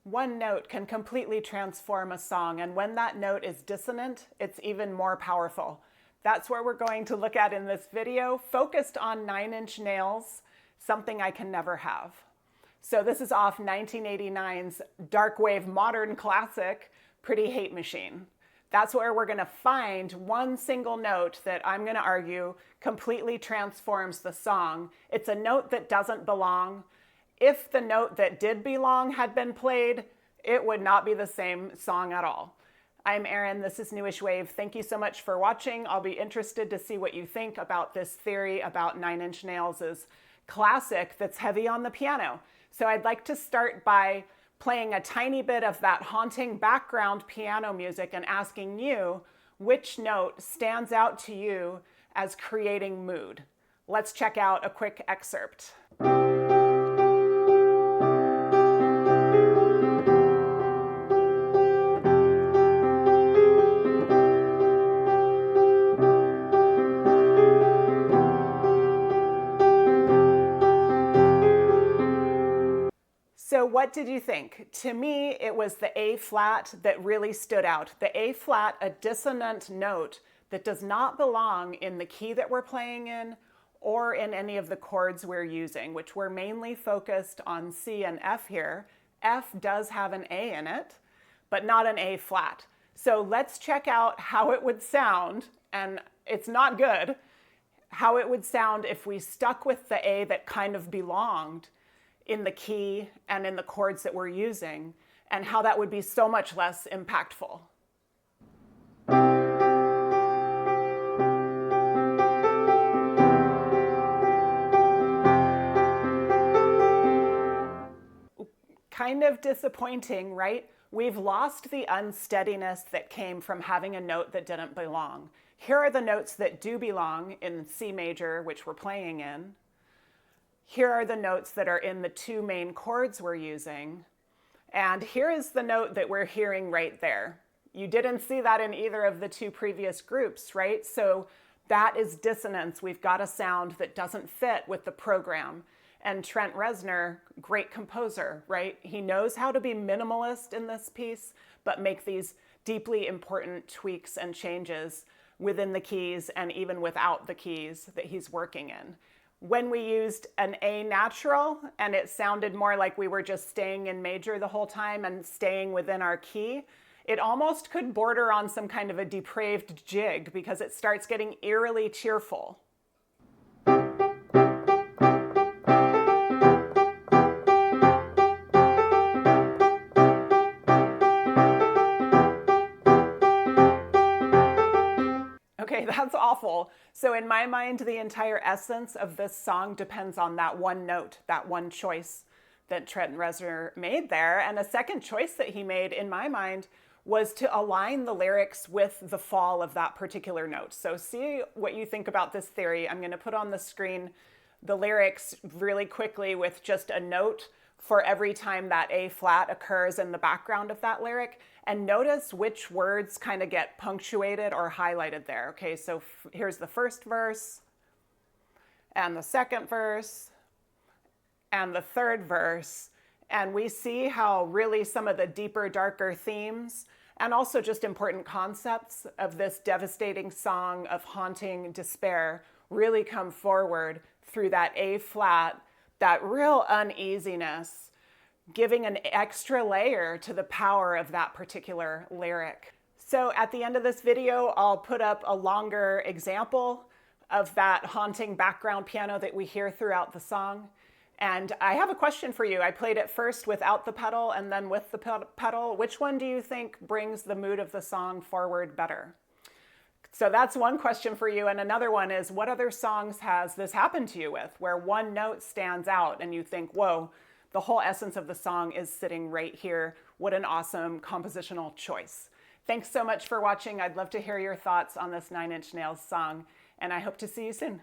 One note can completely transform a song, and when that note is dissonant, it's even more powerful. That's what we're going to look at in this video, focused on 9 Inch Nails, Something I Can Never Have. So this is off 1989's dark wave modern classic, Pretty Hate Machine. That's where we're going to find one single note that I'm going to argue completely transforms the song. It's a note that doesn't belong. If the note that did belong had been played, it would not be the same song at all. I'm Erin, this is Newish Wave. Thank you so much for watching. I'll be interested to see what you think about this theory about 9 Inch Nails' classic that's heavy on the piano. So I'd like to start by playing a tiny bit of that haunting background piano music and asking you which note stands out to you as creating mood. Let's check out a quick excerpt. So what did you think? To me, it was the A flat that really stood out. The A flat, a dissonant note that does not belong in the key that we're playing in or in any of the chords we're using, which we're mainly focused on C and F here. F does have an A in it, but not an A flat. So let's check out how it would sound, and it's not good, how it would sound if we stuck with the A that kind of belonged in the key and in the chords that we're using, and how that would be so much less impactful. Kind of disappointing, right? We've lost the unsteadiness that came from having a note that didn't belong. Here are the notes that do belong in C major, which we're playing in. Here are the notes that are in the 2 main chords we're using. And here is the note that we're hearing right there. You didn't see that in either of the 2 previous groups, right? So that is dissonance. We've got a sound that doesn't fit with the program. And Trent Reznor, great composer, right? He knows how to be minimalist in this piece, but make these deeply important tweaks and changes within the keys and even without the keys that he's working in. When we used an A natural and it sounded more like we were just staying in major the whole time and staying within our key, it almost could border on some kind of a depraved jig because it starts getting eerily cheerful. Okay, that's awful. So in my mind, the entire essence of this song depends on that one note, that one choice that Trent Reznor made there. And a second choice that he made, in my mind, was to align the lyrics with the fall of that particular note. So see what you think about this theory. I'm going to put on the screen the lyrics really quickly with just a note for every time that A flat occurs in the background of that lyric, and notice which words kind of get punctuated or highlighted there. Okay, so here's the first verse, and the second verse, and the third verse, and we see how really some of the deeper, darker themes and also just important concepts of this devastating song of haunting despair really come forward through that A flat, that real uneasiness, giving an extra layer to the power of that particular lyric. So at the end of this video, I'll put up a longer example of that haunting background piano that we hear throughout the song. And I have a question for you. I played it first without the pedal and then with the pedal. Which one do you think brings the mood of the song forward better? So that's one question for you. And another one is, what other songs has this happened to you with, where one note stands out and you think, whoa, the whole essence of the song is sitting right here. What an awesome compositional choice. Thanks so much for watching. I'd love to hear your thoughts on this 9 Inch Nails song, and I hope to see you soon.